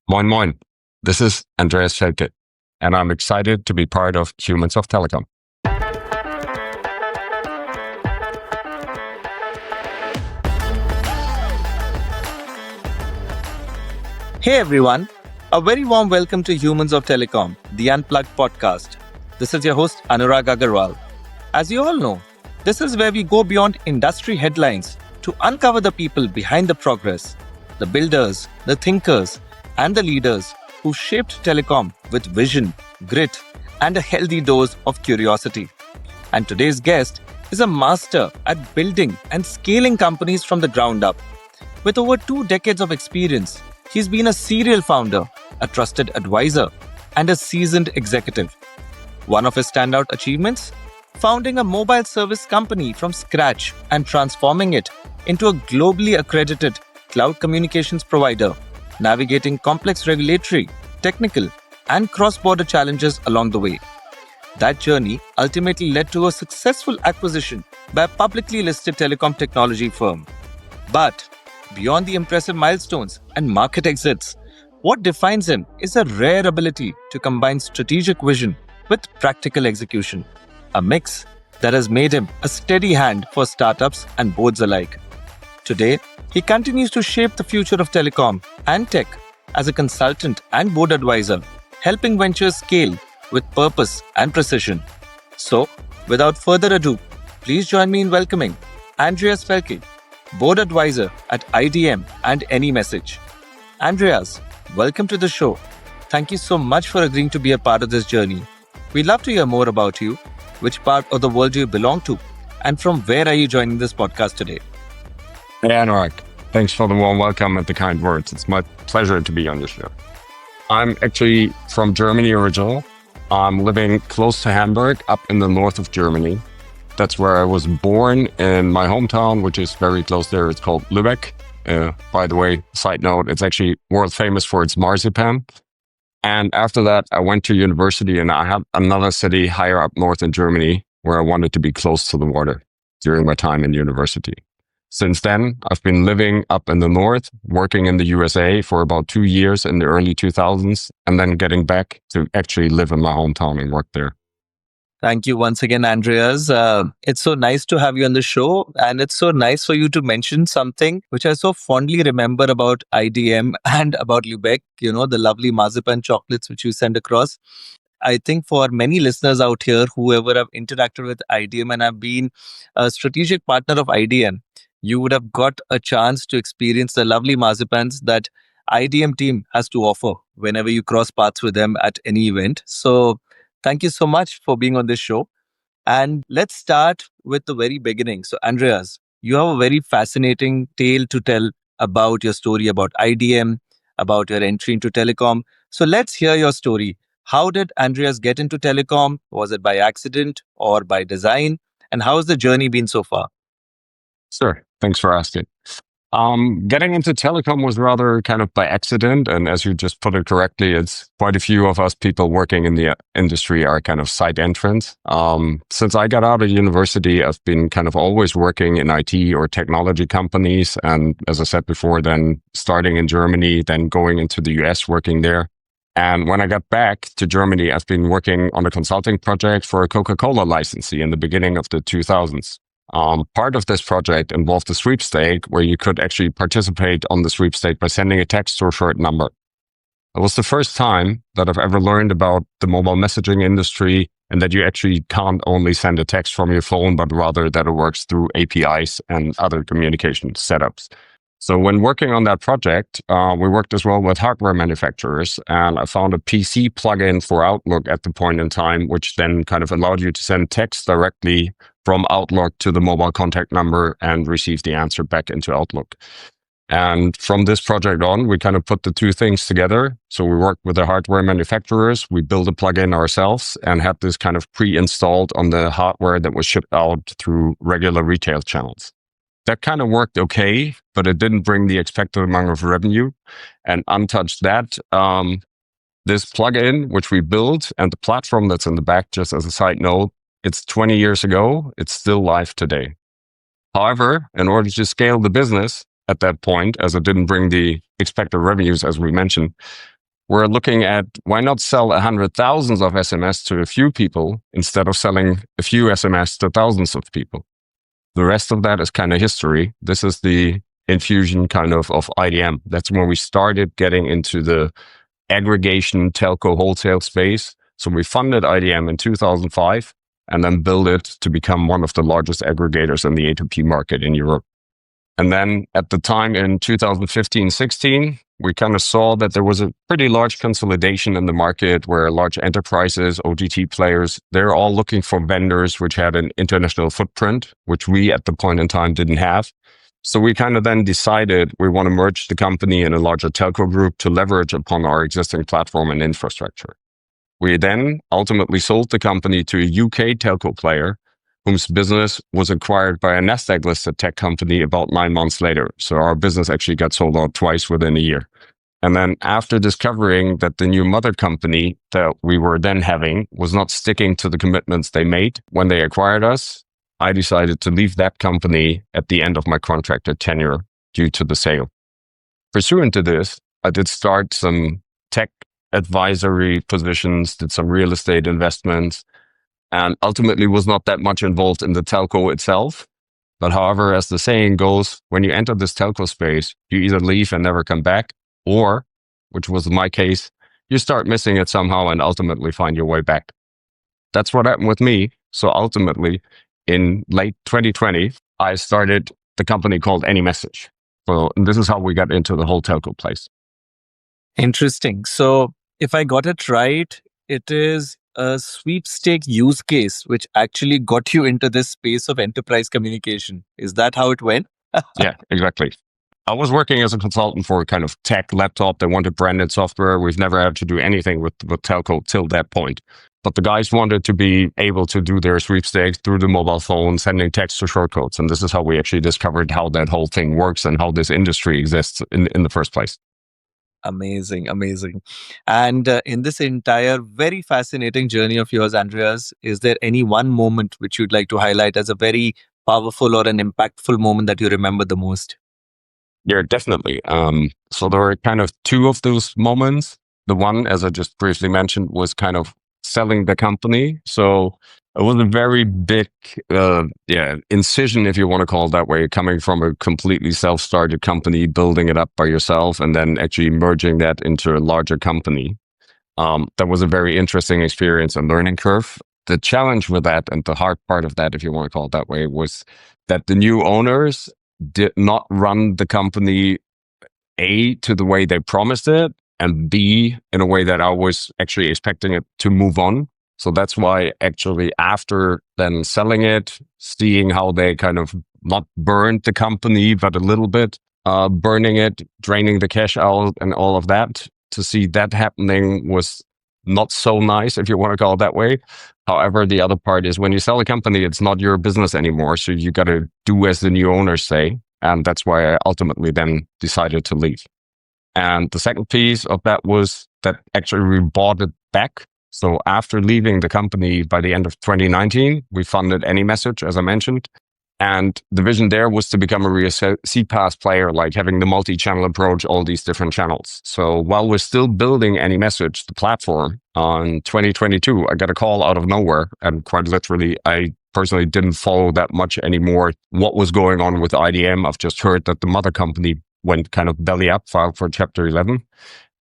Moin Moin. This is Andreas Felke, and I'm excited to be part of Humans of Telecom. Hey everyone, a very warm welcome to Humans of Telecom, the Unplugged podcast. This is your host Anurag Aggarwal. As you all know, this is where we go beyond industry headlines to uncover the people behind the progress, the builders, the thinkers, and the leaders who shaped telecom with vision, grit, and a healthy dose of curiosity. And today's guest is a master at building and scaling companies from the ground up. With over 2 decades of experience, he's been a serial founder, a trusted advisor, and a seasoned executive. One of his standout achievements? Founding a mobile service company from scratch and transforming it into a globally accredited cloud communications provider, navigating complex regulatory, technical, and cross-border challenges along the way. That journey ultimately led to a successful acquisition by a publicly listed telecom technology firm. But beyond the impressive milestones and market exits, what defines him is a rare ability to combine strategic vision with practical execution, a mix that has made him a steady hand for startups and boards alike. Today, he continues to shape the future of telecom and tech as a consultant and board advisor, helping ventures scale with purpose and precision. So, without further ado, please join me in welcoming Andreas Felke, board advisor at IDM and AnyMessage. Andreas, welcome to the show. Thank you so much for agreeing to be a part of this journey. We'd love to hear more about you, which part of the world do you belong to, and from where are you joining this podcast today? Hey Anurag, thanks for the warm welcome and the kind words. It's my pleasure to be on your show. I'm actually from Germany original. I'm living close to Hamburg, up in the north of Germany. That's where I was born in my hometown, which is very close there. It's called Lübeck. By the way, side note, it's actually world famous for its marzipan. And after that, I went to university and I had another city higher up north in Germany where I wanted to be close to the water during my time in university. Since then, I've been living up in the north, working in the USA for about 2 years in the early 2000s, and then getting back to actually live in my hometown and work there. Thank you once again, Andreas. It's so nice to have you on the show. And it's so nice for you to mention something which I so fondly remember about IDM and about Lübeck, the lovely marzipan chocolates which you sent across. I think for many listeners out here, whoever have interacted with IDM and have been a strategic partner of IDM, you would have got a chance to experience the lovely marzipans that IDM team has to offer whenever you cross paths with them at any event. So thank you so much for being on this show. And let's start with the very beginning. So, Andreas, you have a very fascinating tale to tell about your story about IDM, about your entry into telecom. So, let's hear your story. How did Andreas get into telecom? Was it by accident or by design? And how has the journey been so far? Sure. Thanks for asking. Getting into telecom was rather kind of by accident. And as you just put it correctly, it's quite a few of us people working in the industry are kind of side entrants. Since I got out of university, I've been kind of always working in IT or technology companies. And as I said before, then starting in Germany, then going into the US, working there. And when I got back to Germany, I've been working on a consulting project for a Coca Cola licensee in the beginning of the 2000s. Part of this project involved a sweepstake where you could actually participate on the sweepstake by sending a text to a short number. It was the first time that I've ever learned about the mobile messaging industry and that you actually can't only send a text from your phone, but rather that it works through APIs and other communication setups. So when working on that project, we worked as well with hardware manufacturers, and I found a PC plugin for Outlook at the point in time, which then kind of allowed you to send text directly from Outlook to the mobile contact number and receive the answer back into Outlook. And from this project on, we kind of put the two things together. So we worked with the hardware manufacturers, we built a plugin ourselves and had this kind of pre-installed on the hardware that was shipped out through regular retail channels. That kind of worked okay, but it didn't bring the expected amount of revenue. And untouched that, this plugin, which we built, and the platform that's in the back, just as a side note, it's 20 years ago. It's still live today. However, in order to scale the business at that point, as it didn't bring the expected revenues, as we mentioned, we're looking at why not sell 100,000 of SMS to a few people instead of selling a few SMS to thousands of people. The rest of that is kind of history. This is the infusion kind of IDM. That's when we started getting into the aggregation telco wholesale space. So we funded IDM in 2005 and then built it to become one of the largest aggregators in the A2P market in Europe. And then at the time in 2015-16, we kind of saw that there was a pretty large consolidation in the market where large enterprises, OTT players, they're all looking for vendors which had an international footprint, which we at the point in time didn't have. So we kind of then decided we want to merge the company in a larger telco group to leverage upon our existing platform and infrastructure. We then ultimately sold the company to a UK telco player whose business was acquired by a Nasdaq-listed tech company about 9 months later. So our business actually got sold out twice within a year. And then after discovering that the new mother company that we were then having was not sticking to the commitments they made when they acquired us, I decided to leave that company at the end of my contracted tenure due to the sale. Pursuant to this, I did start some tech advisory positions, did some real estate investments, and ultimately was not that much involved in the telco itself. But however, as the saying goes, when you enter this telco space, you either leave and never come back, or, which was my case, you start missing it somehow and ultimately find your way back. That's what happened with me. So ultimately, in late 2020, I started the company called AnyMessage. So this is how we got into the whole telco place. Interesting. So if I got it right, it is a sweepstake use case which actually got you into this space of enterprise communication. Is that how it went? Yeah, exactly. I was working as a consultant for a kind of tech laptop that wanted branded software. We've never had to do anything with telco till that point. But the guys wanted to be able to do their sweepstakes through the mobile phone, sending text to shortcodes. And this is how we actually discovered how that whole thing works and how this industry exists in the first place. Amazing, amazing. And in this entire very fascinating journey of yours, Andreas, is there any one moment which you'd like to highlight as a very powerful or an impactful moment that you remember the most? Yeah, definitely. So there were kind of two of those moments. The one, as I just briefly mentioned, was kind of selling the company. So it was a very big, incision, if you want to call it that way, coming from a completely self-started company, building it up by yourself, and then actually merging that into a larger company. That was a very interesting experience and learning curve. The challenge with that, and the hard part of that, if you want to call it that way, was that the new owners did not run the company A, to the way they promised it, and B, in a way that I was actually expecting it to move on. So that's why actually after then selling it, seeing how they kind of not burned the company, but a little bit, burning it, draining the cash out and all of that, to see that happening was not so nice, if you want to call it that way. However, the other part is when you sell a company, it's not your business anymore. So you got to do as the new owners say. And that's why I ultimately then decided to leave. And the second piece of that was that actually we bought it back. So after leaving the company by the end of 2019, we funded AnyMessage, as I mentioned. And the vision there was to become a real CPaaS player, like having the multi-channel approach, all these different channels. So while we're still building AnyMessage, the platform, on 2022, I got a call out of nowhere. And quite literally, I personally didn't follow that much anymore what was going on with IDM. I've just heard that the mother company went kind of belly up, filed for Chapter 11.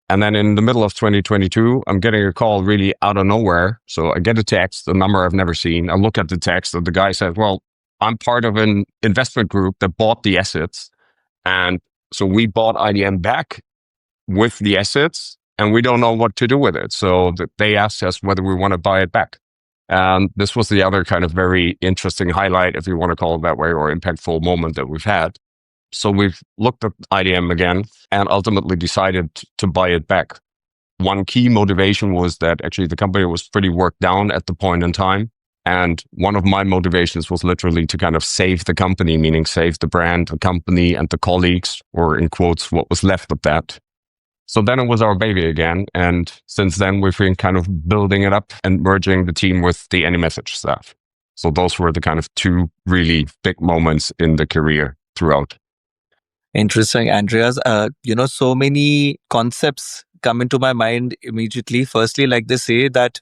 And then in the middle of 2022, I'm getting a call really out of nowhere. So I get a text, a number I've never seen. I look at the text and the guy says, well, I'm part of an investment group that bought the assets. And so we bought IDM back with the assets and we don't know what to do with it. So they asked us whether we want to buy it back. And this was the other kind of very interesting highlight, if you want to call it that way, or impactful moment that we've had. So we've looked at IDM again and ultimately decided to buy it back. One key motivation was that actually the company was pretty worked down at the point in time. And one of my motivations was literally to kind of save the company, meaning save the brand, the company, and the colleagues, or in quotes, what was left of that. So then it was our baby again. And since then, we've been kind of building it up and merging the team with the AnyMessage staff. So those were the kind of two really big moments in the career throughout. Interesting, Andreas. So many concepts come into my mind immediately. Firstly, like they say that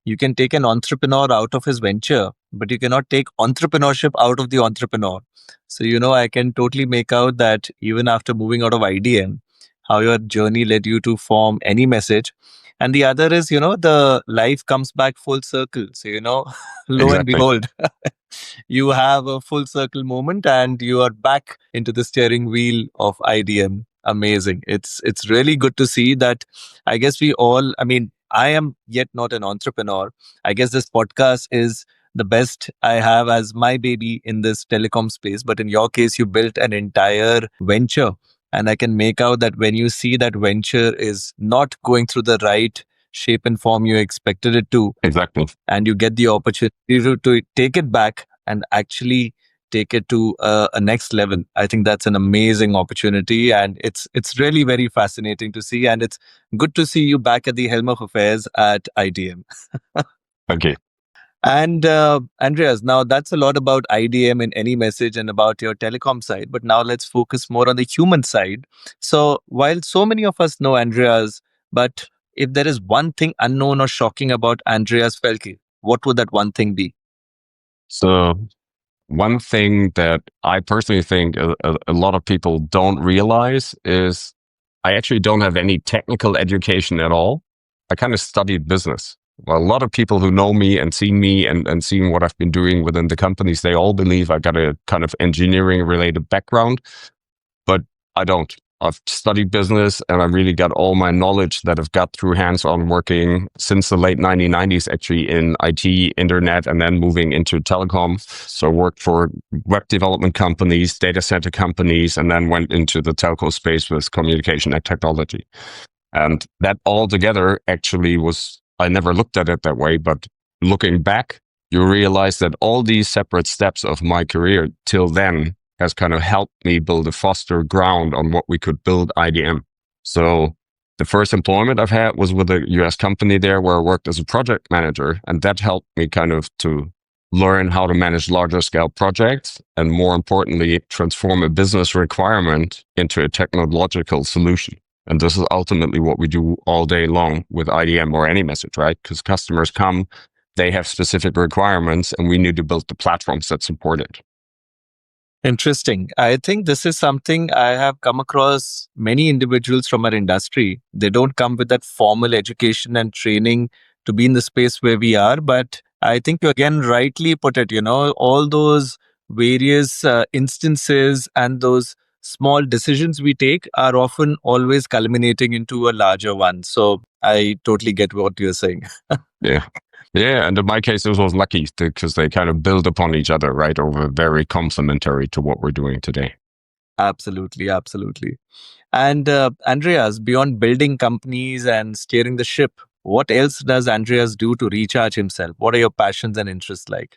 you can take an entrepreneur out of his venture, but you cannot take entrepreneurship out of the entrepreneur. So, I can totally make out that even after moving out of IDM, how your journey led you to form AnyMessage. And the other is, the life comes back full circle. So, lo and Exactly. behold, you have a full circle moment and you are back into the steering wheel of IDM. Amazing. It's really good to see that. I guess we all, I mean, I am yet not an entrepreneur. I guess this podcast is the best I have as my baby in this telecom space. But in your case, you built an entire venture. And I can make out that when you see that venture is not going through the right shape and form you expected it to, Exactly. and you get the opportunity to take it back and actually take it to a next level. I think that's an amazing opportunity, and it's really very fascinating to see. And it's good to see you back at the helm of affairs at IDM. Okay. And Andreas, now that's a lot about IDM and AnyMessage and about your telecom side. But now let's focus more on the human side. So while so many of us know Andreas, but if there is one thing unknown or shocking about Andreas Felke, what would that one thing be? So one thing that I personally think a lot of people don't realize is I actually don't have any technical education at all. I kind of studied business. Well, a lot of people who know me and seen me and seen what I've been doing within the companies, they all believe I got a kind of engineering related background, but I don't. I've studied business and I really got all my knowledge that I've got through hands-on working since the late 1990s, actually in IT, internet, and then moving into telecom. So I worked for web development companies, data center companies, and then went into the telco space with communication and technology. And that all together actually was, I never looked at it that way, but looking back, you realize that all these separate steps of my career till then has kind of helped me build a foster ground on what we could build IDM. So the first employment I've had was with a US company there where I worked as a project manager. And that helped me kind of to learn how to manage larger scale projects and more importantly, transform a business requirement into a technological solution. And this is ultimately what we do all day long with IDM or AnyMessage, right? Because customers come, they have specific requirements and we need to build the platforms that support it. Interesting. I think this is something I have come across many individuals from our industry. They don't come with that formal education and training to be in the space where we are. But I think you again rightly put it, all those various instances and those small decisions we take are often always culminating into a larger one. So I totally get what you're saying. Yeah. Yeah. And in my case, this was lucky because they kind of build upon each other, right? Over very complementary to what we're doing today. Absolutely. Absolutely. And Andreas, beyond building companies and steering the ship, what else does Andreas do to recharge himself? What are your passions and interests like?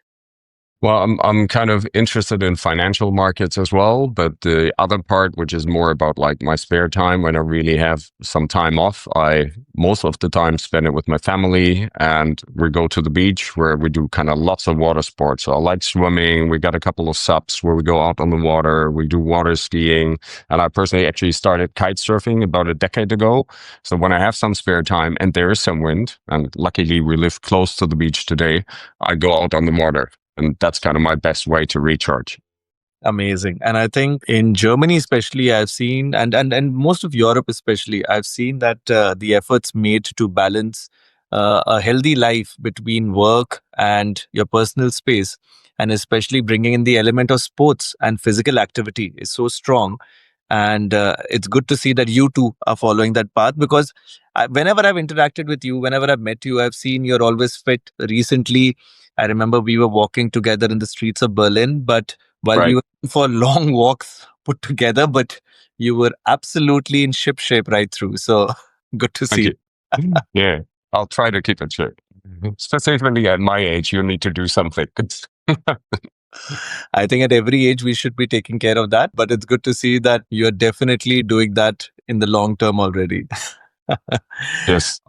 Well, I'm kind of interested in financial markets as well, but the other part, which is more about like my spare time when I really have some time off, I most of the time spend it with my family and we go to the beach where we do kind of lots of water sports. So I like swimming. We got a couple of subs where we go out on the water. We do water skiing. And I personally actually started kite surfing about a decade ago. So when I have some spare time and there is some wind, and luckily we live close to the beach today, I go out on the water. And that's kind of my best way to recharge. Amazing. And I think in Germany, especially, I've seen, and most of Europe, especially, I've seen that the efforts made to balance a healthy life between work and your personal space, and especially bringing in the element of sports and physical activity is so strong. And it's good to see that you too are following that path because whenever I've interacted with you, whenever I've met you, I've seen you're always fit. Recently, I remember we were walking together in the streets of Berlin, but while we Right. were for long walks put together, but you were absolutely in ship shape right through. So good to Thank see. you. Yeah. I'll try to keep it short. Specifically at my age, you need to do something. I think at every age we should be taking care of that, but it's good to see that you're definitely doing that in the long term already. Yes.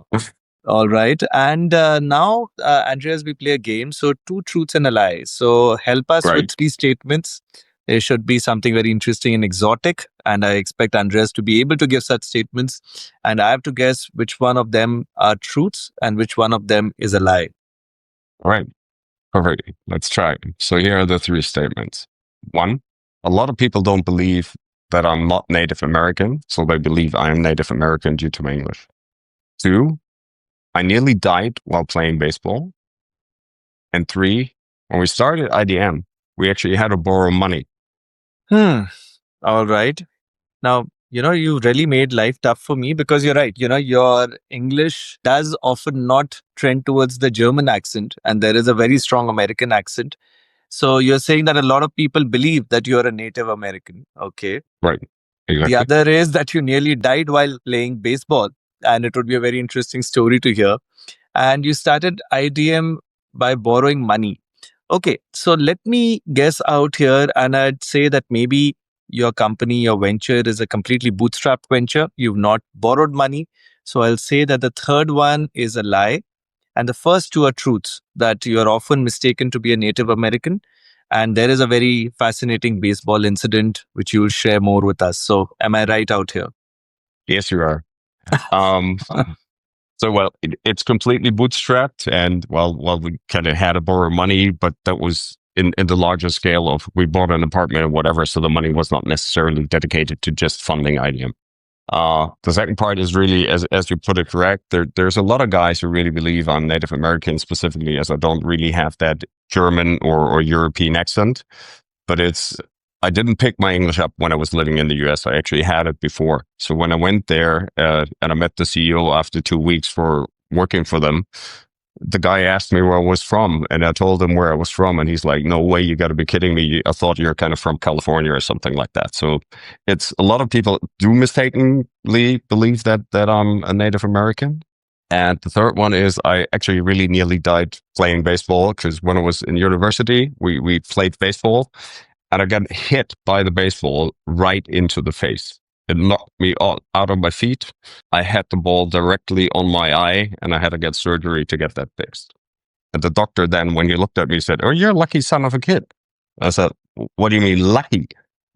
All right. And now, Andreas, we play a game. So, two truths and a lie. So, help us with Great. three statements It should be something very interesting and exotic. And I expect Andreas to be able to give such statements. And I have to guess which one of them are truths and which one of them is a lie. All right. Perfect. Let's try. So here are the three statements. One, a lot of people don't believe that I'm not Native American, so they believe I am Native American due to my English. Two, I nearly died while playing baseball. And three, when we started IDM, we actually had to borrow money. All right. Now, you really made life tough for me because you're right. Your English does often not trend towards the German accent, and there is a very strong American accent. So you're saying that a lot of people believe that you're a Native American. Okay. Right. Exactly. The other is that you nearly died while playing baseball, and it would be a very interesting story to hear. And you started IDM by borrowing money. Okay, so let me guess out here, and I'd say that maybe your company, your venture is a completely bootstrapped venture. You've not borrowed money. So I'll say that the third one is a lie. And the first two are truths, that you are often mistaken to be a Native American. And there is a very fascinating baseball incident which you will share more with us. So am I right out here? Yes, you are. Um, So, well, it's completely bootstrapped, and we kind of had to borrow money, but that was in the larger scale of we bought an apartment or whatever, so the money was not necessarily dedicated to just funding IDM. The second part is really, as you put it correct, there's a lot of guys who really believe I'm Native American specifically, as I don't really have that German or European accent, but I didn't pick my English up when I was living in the US. I actually had it before. So when I went there and I met the CEO after 2 weeks for working for them, the guy asked me where I was from, and I told him where I was from, and he's like, "No way, you got to be kidding me! I thought you're kind of from California or something like that." So it's a lot of people do mistakenly believe that I'm a Native American. And the third one is I actually really nearly died playing baseball because when I was in university, we played baseball, and I got hit by the baseball right into the face. It knocked me out of my feet. I had the ball directly on my eye, and I had to get surgery to get that fixed. And the doctor then, when he looked at me, said, "Oh, you're a lucky son of a kid." I said, "What do you mean lucky?"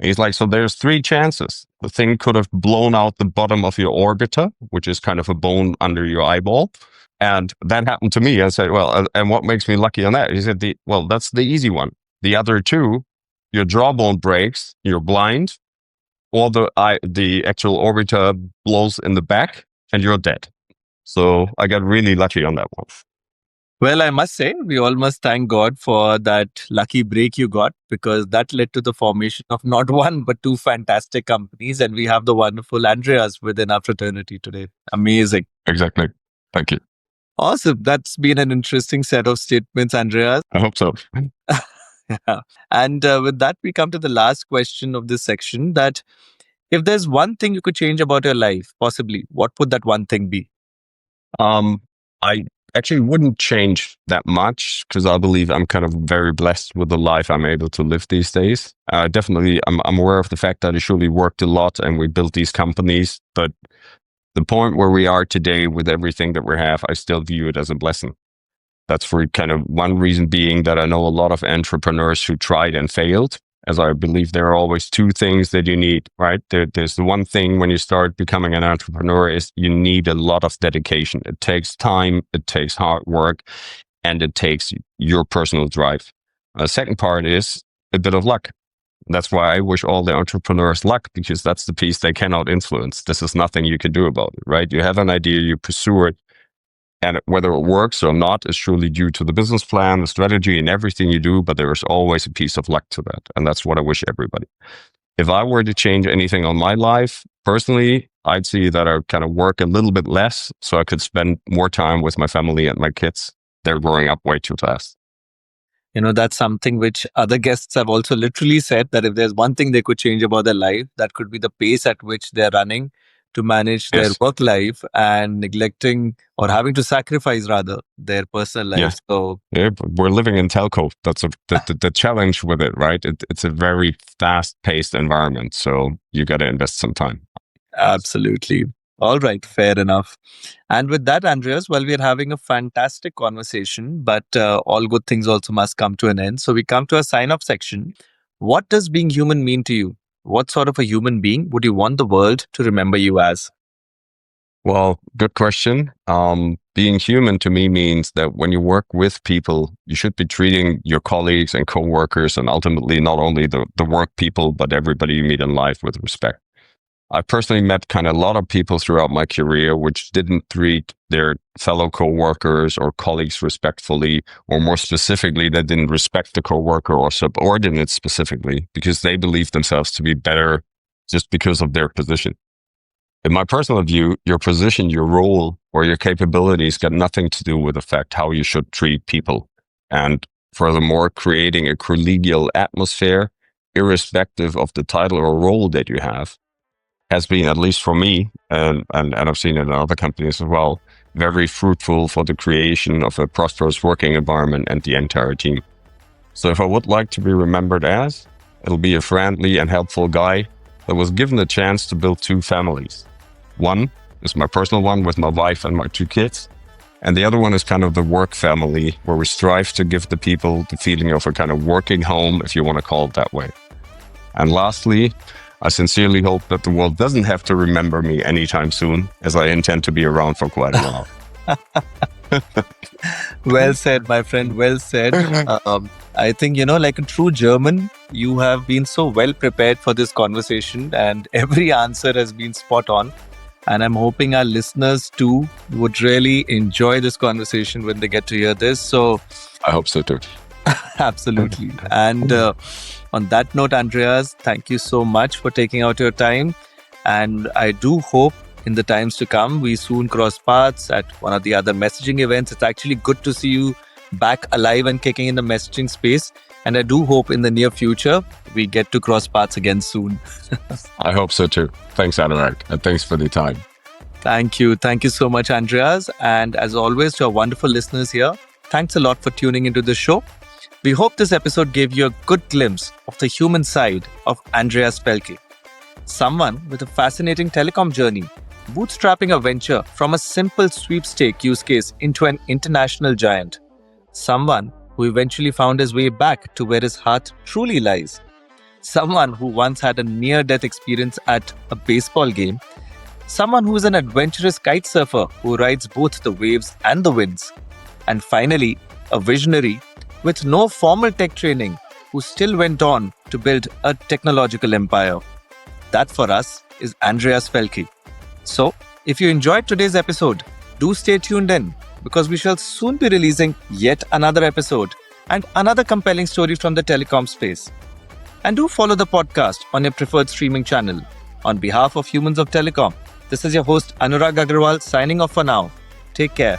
He's like, "So there's three chances. The thing could have blown out the bottom of your orbiter, which is kind of a bone under your eyeball." And that happened to me. I said, "Well, and what makes me lucky on that?" He said, "Well, that's the easy one. The other two, your jawbone breaks, you're blind, or the actual orbiter blows in the back and you're dead." So I got really lucky on that one. Well, I must say, we all must thank God for that lucky break you got, because that led to the formation of not one, but two fantastic companies. And we have the wonderful Andreas within our fraternity today. Amazing. Exactly. Thank you. Awesome. That's been an interesting set of statements, Andreas. I hope so. Yeah. And with that, we come to the last question of this section, that if there's one thing you could change about your life, possibly, what would that one thing be? I actually wouldn't change that much because I believe I'm kind of very blessed with the life I'm able to live these days. Definitely, I'm aware of the fact that I surely worked a lot and we built these companies, but the point where we are today with everything that we have, I still view it as a blessing. That's for kind of one reason being that I know a lot of entrepreneurs who tried and failed, as I believe there are always two things that you need, right? There's the one thing when you start becoming an entrepreneur is you need a lot of dedication. It takes time, it takes hard work, and it takes your personal drive. The second part is a bit of luck. That's why I wish all the entrepreneurs luck, because that's the piece they cannot influence. This is nothing you can do about it, right? You have an idea, you pursue it, and whether it works or not is truly due to the business plan, the strategy, and everything you do. But there is always a piece of luck to that. And that's what I wish everybody. If I were to change anything on my life, personally, I'd see that I kind of work a little bit less so I could spend more time with my family and my kids. They're growing up way too fast. That's something which other guests have also literally said, that if there's one thing they could change about their life, that could be the pace at which they're running to manage their work life and neglecting or having to sacrifice rather their personal life. Yeah. So yeah, we're living in telco. That's the challenge with it, right? It's a very fast-paced environment, so you got to invest some time. Absolutely. All right, fair enough. And with that, Andreas, well, we're having a fantastic conversation, but all good things also must come to an end. So we come to a sign-off section. What does being human mean to you? What sort of a human being would you want the world to remember you as? Well, good question. Being human to me means that when you work with people, you should be treating your colleagues and coworkers and ultimately not only the work people, but everybody you meet in life with respect. I personally met kind of a lot of people throughout my career which didn't treat their fellow coworkers or colleagues respectfully, or more specifically, they didn't respect the coworker or subordinates specifically because they believed themselves to be better just because of their position. In my personal view, your position, your role, or your capabilities got nothing to do with the fact how you should treat people. And furthermore, creating a collegial atmosphere, irrespective of the title or role that you have, has been, at least for me, and I've seen it in other companies as well, very fruitful for the creation of a prosperous working environment and the entire team. So if I would like to be remembered as, it'll be a friendly and helpful guy that was given the chance to build two families. One is my personal one with my wife and my two kids. And the other one is kind of the work family, where we strive to give the people the feeling of a kind of working home, if you want to call it that way. And lastly, I sincerely hope that the world doesn't have to remember me anytime soon, as I intend to be around for quite a while. Well said, my friend. Well said. I think, like a true German, you have been so well prepared for this conversation and every answer has been spot on. And I'm hoping our listeners too would really enjoy this conversation when they get to hear this. So I hope so too. Absolutely. And on that note, Andreas, thank you so much for taking out your time. And I do hope in the times to come, we soon cross paths at one of the other messaging events. It's actually good to see you back alive and kicking in the messaging space. And I do hope in the near future, we get to cross paths again soon. I hope so too. Thanks, Anurag. And thanks for the time. Thank you. Thank you so much, Andreas. And as always, to our wonderful listeners here, thanks a lot for tuning into the show. We hope this episode gave you a good glimpse of the human side of Andreas Felke, someone with a fascinating telecom journey, bootstrapping a venture from a simple sweepstake use case into an international giant, someone who eventually found his way back to where his heart truly lies, someone who once had a near-death experience at a baseball game, someone who is an adventurous kite surfer who rides both the waves and the winds, and finally, a visionary with no formal tech training who still went on to build a technological empire. That for us is Andreas Felke. So, if you enjoyed today's episode, do stay tuned in because we shall soon be releasing yet another episode and another compelling story from the telecom space. And do follow the podcast on your preferred streaming channel. On behalf of Humans of Telecom, this is your host Anurag Aggarwal signing off for now. Take care.